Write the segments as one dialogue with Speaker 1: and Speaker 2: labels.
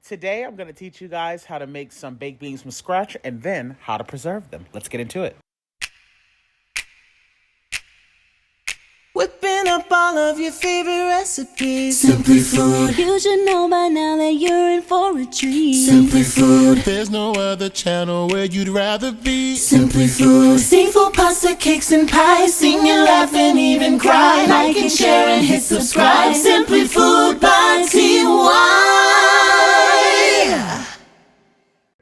Speaker 1: Today, I'm going to teach you guys how to make some baked beans from scratch and then how to preserve them. Let's get into it.
Speaker 2: Whipping up all of your favorite recipes.
Speaker 3: Simply Food.
Speaker 4: You should know by now that you're in for a treat.
Speaker 3: Simply Food.
Speaker 5: There's no other channel where you'd rather be.
Speaker 3: Simply Food.
Speaker 2: Seafood, pasta, cakes, and pies. Sing and laugh and even cry. Like and share and hit subscribe. Simply Food by TY.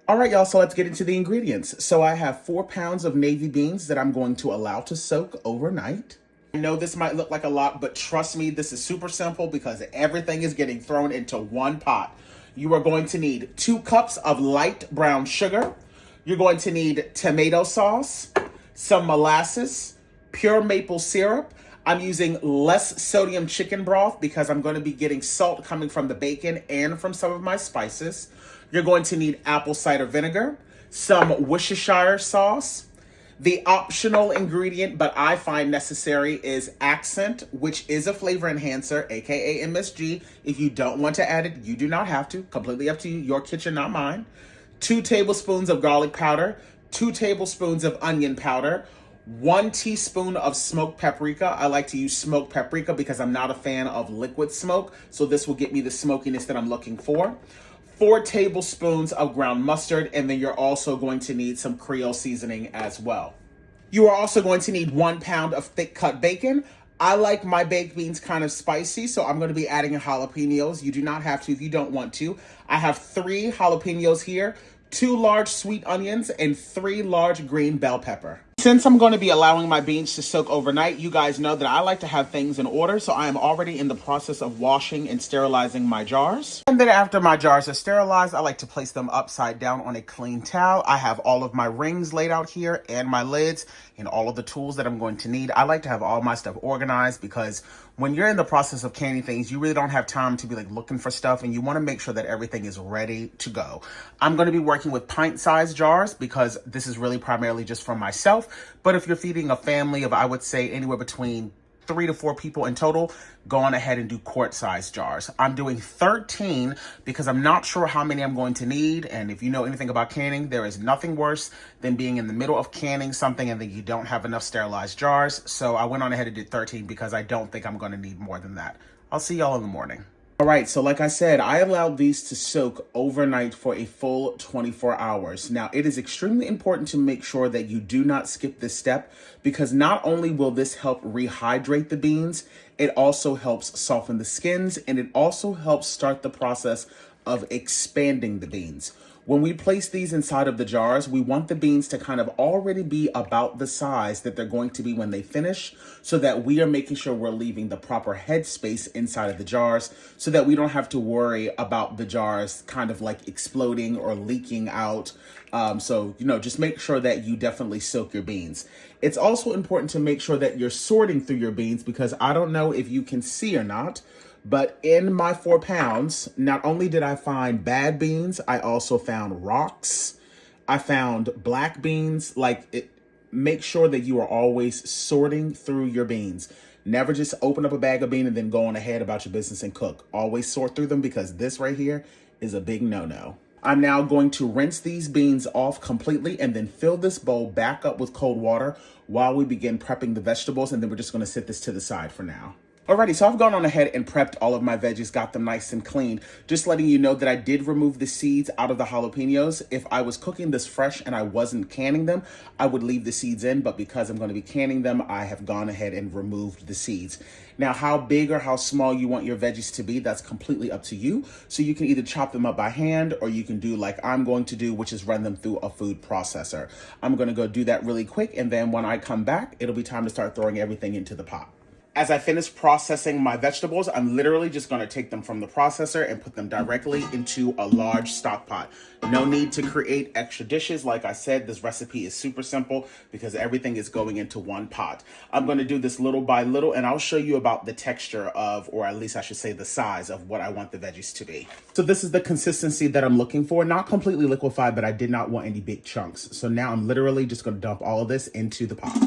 Speaker 1: All right, y'all, so let's get into the ingredients. So I have 4 pounds of navy beans that I'm going to allow to soak overnight. I know this might look like a lot, but trust me, this is super simple because everything is getting thrown into one pot. You are going to need 2 cups of light brown sugar. You're going to need tomato sauce, some molasses, pure maple syrup. I'm using less sodium chicken broth because I'm going to be getting salt coming from the bacon and from some of my spices. You're going to need apple cider vinegar, some Worcestershire sauce. The optional ingredient, but I find necessary, is accent, which is a flavor enhancer, aka MSG. If you don't want to add it, you do not have to. Completely up to you. Your kitchen, not mine. 2 tablespoons of garlic powder, 2 tablespoons of onion powder, 1 teaspoon of smoked paprika. I like to use smoked paprika because I'm not a fan of liquid smoke, so this will get me the smokiness that I'm looking for. 4 tablespoons of ground mustard, and then you're also going to need some Creole seasoning as well. You are also going to need 1 pound of thick cut bacon. I like my baked beans kind of spicy, so I'm going to be adding jalapenos. You do not have to if you don't want to. I have 3 jalapenos here, 2 large sweet onions, and 3 large green bell pepper. Since I'm going to be allowing my beans to soak overnight, you guys know that I like to have things in order, so I am already in the process of washing and sterilizing my jars. And then after my jars are sterilized, I like to place them upside down on a clean towel. I have all of my rings laid out here and my lids and all of the tools that I'm going to need. I like to have all my stuff organized because when you're in the process of canning things, you really don't have time to be like looking for stuff, and you want to make sure that everything is ready to go. I'm going to be working with pint-sized jars because this is really primarily just for myself. But if you're feeding a family of, I would say, anywhere between 3 to 4 people in total, go on ahead and do quart-sized jars. I'm doing 13 because I'm not sure how many I'm going to need. And if you know anything about canning, there is nothing worse than being in the middle of canning something and then you don't have enough sterilized jars. So I went on ahead and did 13 because I don't think I'm going to need more than that. I'll see y'all in the morning. All right, so like I said, I allowed these to soak overnight for a full 24 hours. Now, it is extremely important to make sure that you do not skip this step because not only will this help rehydrate the beans, it also helps soften the skins, and it also helps start the process of expanding the beans. When we place these inside of the jars, we want the beans to kind of already be about the size that they're going to be when they finish, so that we are making sure we're leaving the proper head space inside of the jars so that we don't have to worry about the jars kind of like exploding or leaking out. So, just make sure that you definitely soak your beans. It's also important to make sure that you're sorting through your beans because I don't know if you can see or not, but in my 4 pounds, not only did I find bad beans, I also found rocks. I found black beans. Make sure that you are always sorting through your beans. Never just open up a bag of beans and then go on ahead about your business and cook. Always sort through them because this right here is a big no-no. I'm now going to rinse these beans off completely and then fill this bowl back up with cold water while we begin prepping the vegetables, and then we're just going to set this to the side for now. Alrighty, so I've gone on ahead and prepped all of my veggies, got them nice and clean. Just letting you know that I did remove the seeds out of the jalapenos. If I was cooking this fresh and I wasn't canning them, I would leave the seeds in, but because I'm going to be canning them, I have gone ahead and removed the seeds. Now, how big or how small you want your veggies to be, that's completely up to you. So you can either chop them up by hand or you can do like I'm going to do, which is run them through a food processor. I'm going to go do that really quick, and then when I come back, it'll be time to start throwing everything into the pot. As I finish processing my vegetables, I'm literally just going to take them from the processor and put them directly into a large stock pot. No need to create extra dishes. Like I said, this recipe is super simple because everything is going into one pot. I'm going to do this little by little, and I'll show you about the texture of, or at least I should say the size of what I want the veggies to be. So this is the consistency that I'm looking for. Not completely liquefied, but I did not want any big chunks. So now I'm literally just going to dump all of this into the pot.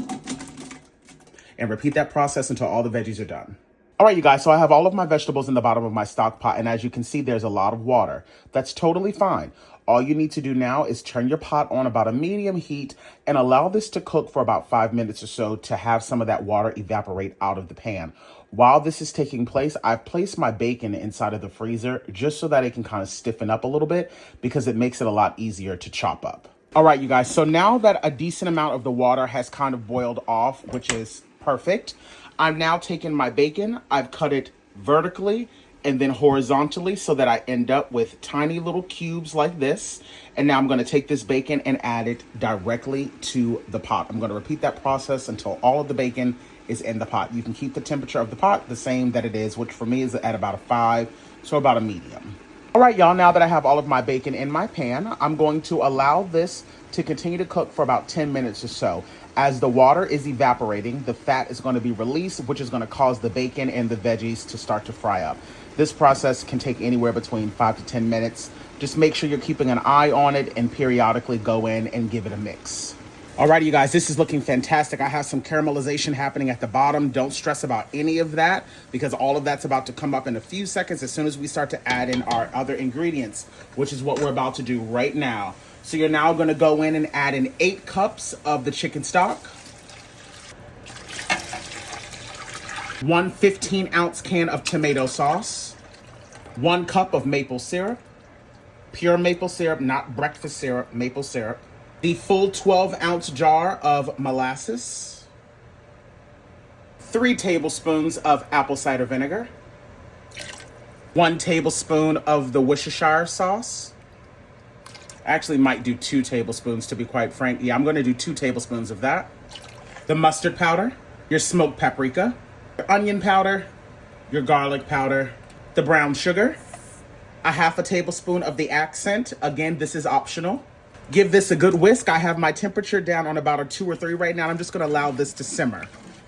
Speaker 1: And repeat that process until all the veggies are done. All right, you guys, so I have all of my vegetables in the bottom of my stock pot, and as you can see, there's a lot of water. That's totally fine. All you need to do now is turn your pot on about a medium heat and allow this to cook for about 5 minutes or so to have some of that water evaporate out of the pan. While this is taking place, I've placed my bacon inside of the freezer just so that it can kind of stiffen up a little bit because it makes it a lot easier to chop up. All right, you guys, so now that a decent amount of the water has kind of boiled off, which is perfect, I've now taken my bacon, I've cut it vertically and then horizontally so that I end up with tiny little cubes like this. And now I'm going to take this bacon and add it directly to the pot. I'm going to repeat that process until all of the bacon is in the pot. You can keep the temperature of the pot the same that it is, which for me is at about a 5, so about a medium. All right, y'all, now that I have all of my bacon in my pan, I'm going to allow this to continue to cook for about 10 minutes or so. As the water is evaporating, the fat is going to be released, which is going to cause the bacon and the veggies to start to fry up. This process can take anywhere between 5 to 10 minutes. Just make sure you're keeping an eye on it and periodically go in and give it a mix. Alrighty, you guys, this is looking fantastic. I have some caramelization happening at the bottom. Don't stress about any of that because all of that's about to come up in a few seconds as soon as we start to add in our other ingredients, which is what we're about to do right now. So you're now going to go in and add in 8 cups of the chicken stock, 1 15-ounce can of tomato sauce, 1 cup of maple syrup, pure maple syrup, not breakfast syrup, maple syrup, the full 12-ounce jar of molasses, 3 tablespoons of apple cider vinegar, 1 tablespoon of the Worcestershire sauce. I actually might do 2 tablespoons to be quite frank. Yeah, I'm going to do 2 tablespoons of that. The mustard powder, your smoked paprika, your onion powder, your garlic powder, the brown sugar, a 1/2 tablespoon of the accent. Again, this is optional. Give this a good whisk. I have my temperature down on about a 2 or 3 right now. I'm just going to allow this to simmer.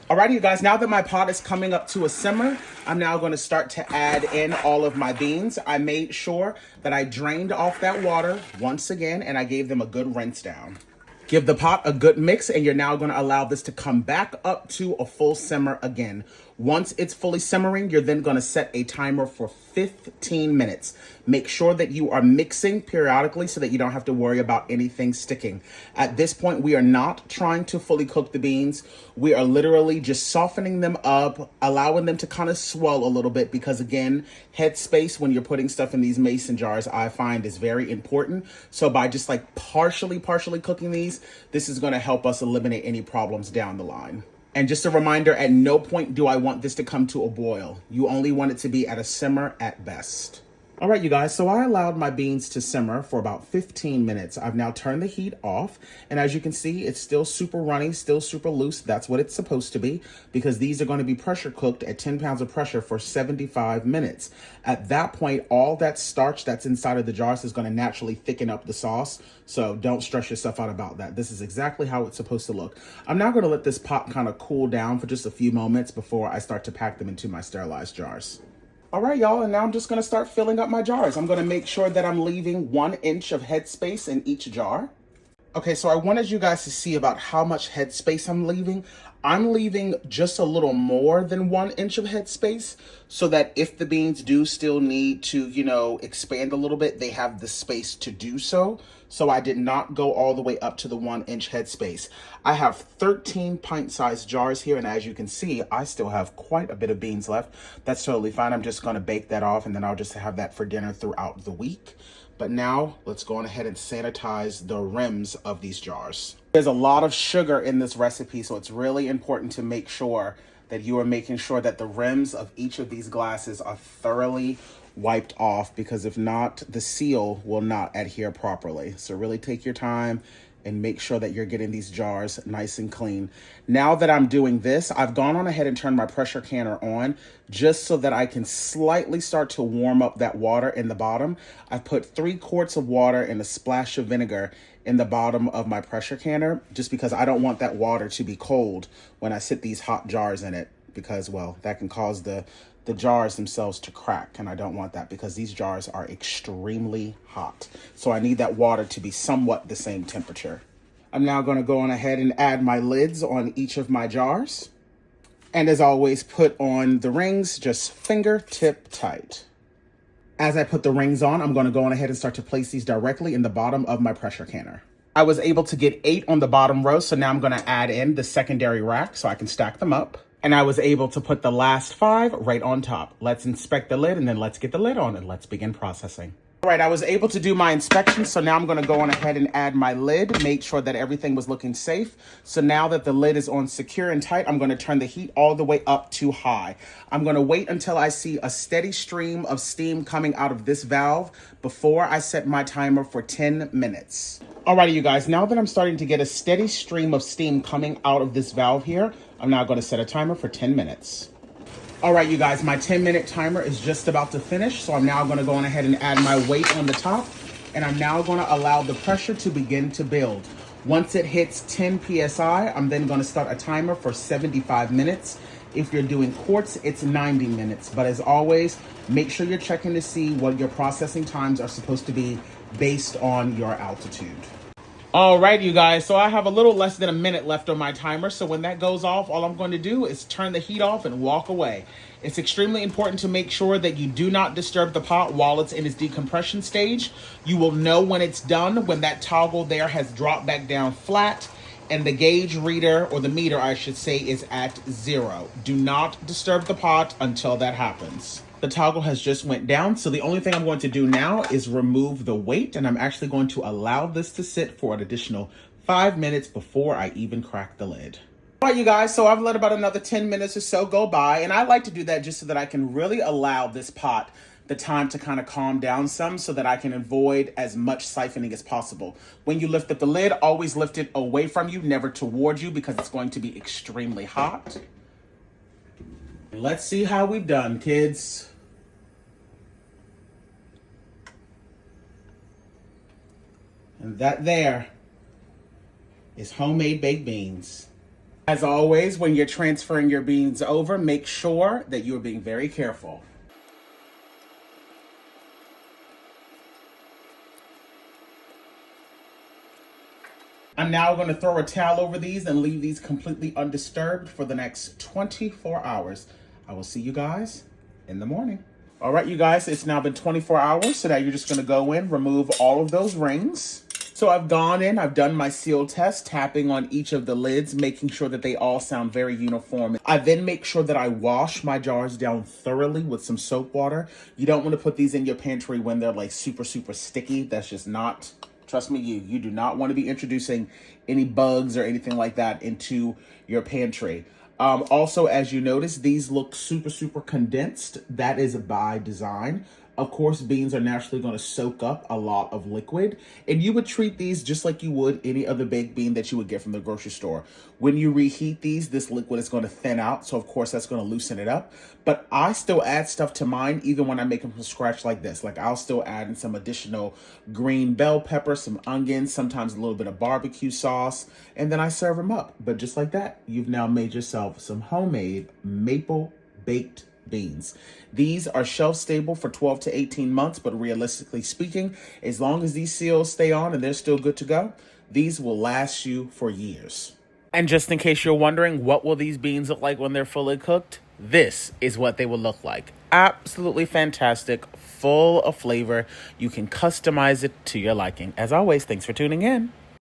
Speaker 1: Alrighty, you guys, now that my pot is coming up to a simmer, I'm now going to start to add in all of my beans. I made sure that I drained off that water once again, and I gave them a good rinse down. Give the pot a good mix, and you're now going to allow this to come back up to a full simmer again. Once it's fully simmering, you're then going to set a timer for 15 minutes. Make sure that you are mixing periodically so that you don't have to worry about anything sticking. At this point, we are not trying to fully cook the beans. We are literally just softening them up, allowing them to kind of swell a little bit because, again, head space when you're putting stuff in these mason jars, I find is very important. So by just like partially cooking these, this is going to help us eliminate any problems down the line. And just a reminder, at no point do I want this to come to a boil. You only want it to be at a simmer at best. All right, you guys, so I allowed my beans to simmer for about 15 minutes. I've now turned the heat off, and as you can see, it's still super runny, still super loose. That's what it's supposed to be, because these are going to be pressure cooked at 10 pounds of pressure for 75 minutes. At that point, all that starch that's inside of the jars is going to naturally thicken up the sauce, so don't stress yourself out about that. This is exactly how it's supposed to look. I'm now going to let this pot kind of cool down for just a few moments before I start to pack them into my sterilized jars. All right, y'all, and now I'm just going to start filling up my jars. I'm going to make sure that I'm leaving 1 inch of headspace in each jar. Okay, so I wanted you guys to see about how much headspace I'm leaving. I'm leaving just a little more than 1 inch of headspace so that if the beans do still need to, expand a little bit, they have the space to do so. So I did not go all the way up to the 1 inch headspace. I have 13 pint-sized jars here, and as you can see, I still have quite a bit of beans left. That's totally fine. I'm just going to bake that off, and then I'll just have that for dinner throughout the week. But now, let's go on ahead and sanitize the rims of these jars. There's a lot of sugar in this recipe, so it's really important to make sure that you are making sure that the rims of each of these glasses are thoroughly wiped off, because if not, the seal will not adhere properly. So really take your time and make sure that you're getting these jars nice and clean. Now that I'm doing this, I've gone on ahead and turned my pressure canner on just so that I can slightly start to warm up that water in the bottom. I've put 3 quarts of water and a splash of vinegar in the bottom of my pressure canner just because I don't want that water to be cold when I sit these hot jars in it, because, well, that can cause the jars themselves to crack, and I don't want that because these jars are extremely hot. So I need that water to be somewhat the same temperature. I'm now going to go on ahead and add my lids on each of my jars. And as always, put on the rings just fingertip tight. As I put the rings on, I'm going to go on ahead and start to place these directly in the bottom of my pressure canner. I was able to get 8 on the bottom row, so now I'm going to add in the secondary rack so I can stack them up. And I was able to put the last 5 right on top. Let's inspect the lid, and then let's get the lid on and let's begin processing. All right, I was able to do my inspection, so now I'm going to go on ahead and add my lid, make sure that everything was looking safe. So now that the lid is on secure and tight, I'm going to turn the heat all the way up to high. I'm going to wait until I see a steady stream of steam coming out of this valve before I set my timer for 10 minutes. Alrighty, you guys, now that I'm starting to get a steady stream of steam coming out of this valve here, I'm now going to set a timer for 10 minutes. All right, you guys, my 10-minute timer is just about to finish, so I'm now going to go on ahead and add my weight on the top, and I'm now going to allow the pressure to begin to build. Once it hits 10 psi, I'm then going to start a timer for 75 minutes. If you're doing quarts, it's 90 minutes. But as always, make sure you're checking to see what your processing times are supposed to be based on your altitude. All right, you guys, so I have a little less than a minute left on my timer. So when that goes off, all I'm going to do is turn the heat off and walk away. It's extremely important to make sure that you do not disturb the pot while it's in its decompression stage. You will know when it's done when that toggle there has dropped back down flat and the gauge reader, or the meter, I should say, is at 0. Do not disturb the pot until that happens. The toggle has just went down, so the only thing I'm going to do now is remove the weight, and I'm actually going to allow this to sit for an additional 5 minutes before I even crack the lid. All right, you guys, so I've let about another 10 minutes or so go by, and I like to do that just so that I can really allow this pot the time to kind of calm down some so that I can avoid as much siphoning as possible. When you lift up the lid, always lift it away from you, never towards you, because it's going to be extremely hot. Let's see how we've done, kids. And that there is homemade baked beans. As always, when you're transferring your beans over, make sure that you're being very careful. I'm now going to throw a towel over these and leave these completely undisturbed for the next 24 hours. I will see you guys in the morning. All right, you guys, it's now been 24 hours, so now you're just going to go in, remove all of those rings. So I've gone in, I've done my seal test, tapping on each of the lids, making sure that they all sound very uniform. I then make sure that I wash my jars down thoroughly with some soap water. You don't want to put these in your pantry when they're like super sticky. That's just not, trust me, you do not want to be introducing any bugs or anything like that into your pantry. Also, as you notice, these look super condensed. That is by design. Of course, beans are naturally going to soak up a lot of liquid, and you would treat these just like you would any other baked bean that you would get from the grocery store. When you reheat these, this liquid is going to thin out, so of course that's going to loosen it up. But I still add stuff to mine even when I make them from scratch like this. Like I'll still add in some additional green bell pepper, some onions, sometimes a little bit of barbecue sauce, and then I serve them up. But just like that, you've now made yourself some homemade maple baked beans. These are shelf stable for 12 to 18 months, but realistically speaking, as long as these seals stay on and they're still good to go, these will last you for years. And just in case you're wondering, what will these beans look like when they're fully cooked? This is what they will look like. Absolutely fantastic, full of flavor. You can customize it to your liking. As always, thanks for tuning in.